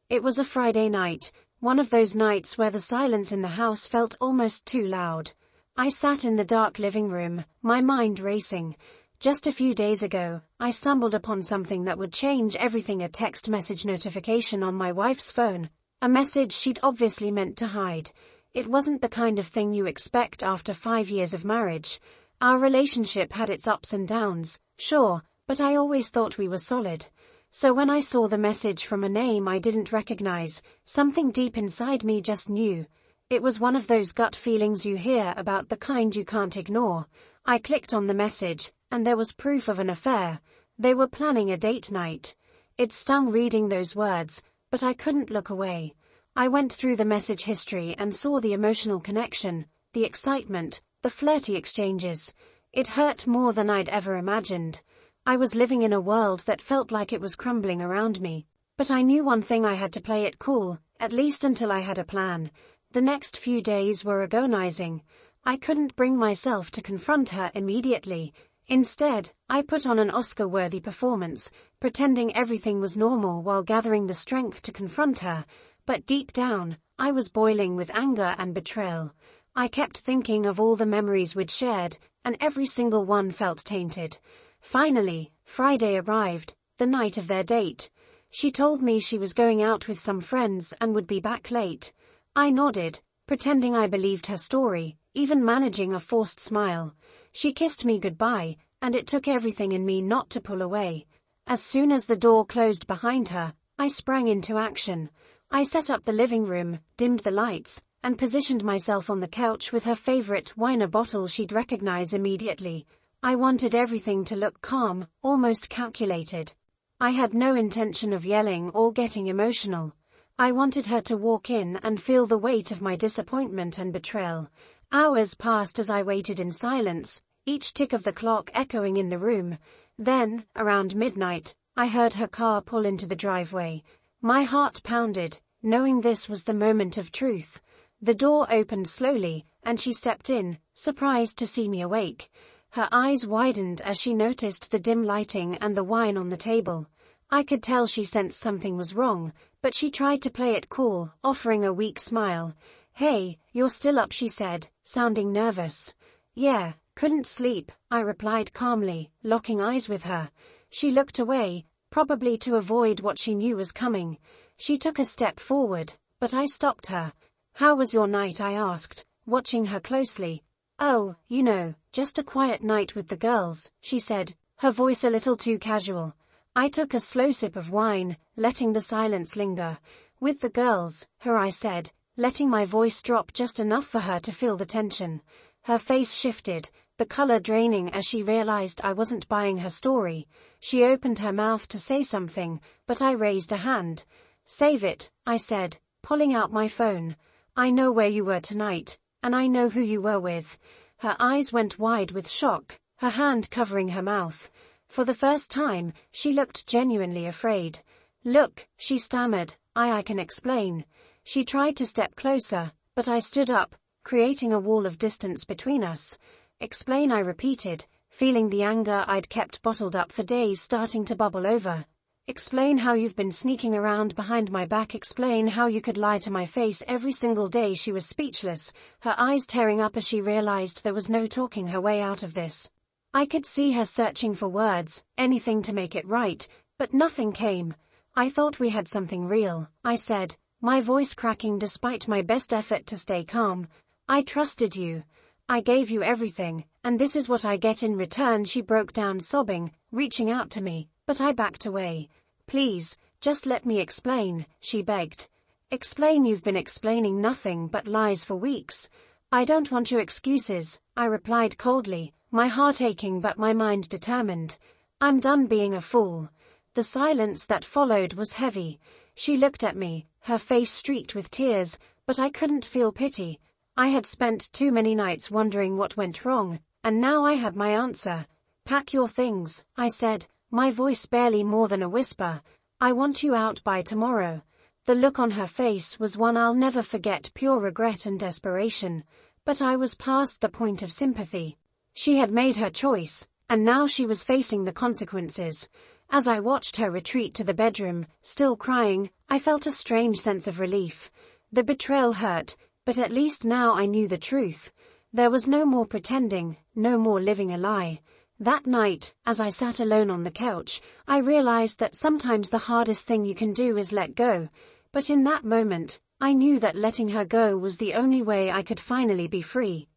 It was a Friday night, one of those nights where the silence in the house felt almost too loud. I sat in the dark living room, my mind racing. Just a few days ago, I stumbled upon something that would change everything: a text message notification on my wife's phone. A message she'd obviously meant to hide. It wasn't the kind of thing you expect after 5 years of marriage. Our relationship had its ups and downs, sure, but I always thought we were solid. So when I saw the message from a name I didn't recognize, something deep inside me just knew. It was one of those gut feelings you hear about, the kind you can't ignore. I clicked on the message, and there was proof of an affair. They were planning a date night. It stung reading those words, but I couldn't look away. I went through the message history and saw the emotional connection, the excitement, the flirty exchanges. It hurt more than I'd ever imagined. I was living in a world that felt like it was crumbling around me. But I knew one thing: I had to play it cool, at least until I had a plan. The next few days were agonizing. I couldn't bring myself to confront her immediately. Instead, I put on an Oscar-worthy performance, pretending everything was normal while gathering the strength to confront her. But deep down, I was boiling with anger and betrayal. I kept thinking of all the memories we'd shared, and every single one felt tainted. Finally, Friday arrived, the night of their date. She told me she was going out with some friends and would be back late. I nodded, pretending I believed her story, even managing a forced smile. She kissed me goodbye, and it took everything in me not to pull away. As soon as the door closed behind her, I sprang into action. I set up the living room, dimmed the lights, and positioned myself on the couch with her favorite wine bottle she'd recognize immediately. I wanted everything to look calm, almost calculated. I had no intention of yelling or getting emotional. I wanted her to walk in and feel the weight of my disappointment and betrayal. Hours passed as I waited in silence, each tick of the clock echoing in the room. Then, around midnight, I heard her car pull into the driveway. My heart pounded, knowing this was the moment of truth. The door opened slowly, and she stepped in, surprised to see me awake. Her eyes widened as she noticed the dim lighting and the wine on the table. I could tell she sensed something was wrong, but she tried to play it cool, offering a weak smile. "Hey, you're still up," she said, sounding nervous. "Yeah, couldn't sleep," I replied calmly, locking eyes with her. She looked away, probably to avoid what she knew was coming. She took a step forward, but I stopped her. "How was your night?" I asked, watching her closely. "Oh, just a quiet night with the girls," she said, her voice a little too casual. I took a slow sip of wine, letting the silence linger. "With the girls," I said, letting my voice drop just enough for her to feel the tension. Her face shifted, the color draining as she realized I wasn't buying her story. She opened her mouth to say something, but I raised a hand. "Save it," I said, pulling out my phone. "I know where you were tonight, and I know who you were with." Her eyes went wide with shock, her hand covering her mouth. For the first time, she looked genuinely afraid. "Look," she stammered, I can explain." She tried to step closer, but I stood up, creating a wall of distance between us. "Explain," I repeated, feeling the anger I'd kept bottled up for days starting to bubble over. "Explain how you've been sneaking around behind my back. Explain how you could lie to my face every single day." She was speechless, her eyes tearing up as she realized there was no talking her way out of this. I could see her searching for words, anything to make it right, but nothing came. "I thought we had something real," I said, my voice cracking despite my best effort to stay calm. "I trusted you. I gave you everything, and this is what I get in return." She broke down sobbing, reaching out to me, but I backed away. "Please, just let me explain," she begged. "Explain." "You've been explaining nothing but lies for weeks." "I don't want your excuses," I replied coldly, my heart aching but my mind determined. "I'm done being a fool." The silence that followed was heavy. She looked at me, her face streaked with tears, but I couldn't feel pity. I had spent too many nights wondering what went wrong, and now I had my answer. "Pack your things," I said, my voice barely more than a whisper. "I want you out by tomorrow." The look on her face was one I'll never forget, pure regret and desperation. But I was past the point of sympathy. She had made her choice, and now she was facing the consequences. As I watched her retreat to the bedroom, still crying, I felt a strange sense of relief. The betrayal hurt, but at least now I knew the truth. There was no more pretending, no more living a lie. That night, as I sat alone on the couch, I realized that sometimes the hardest thing you can do is let go. But in that moment, I knew that letting her go was the only way I could finally be free.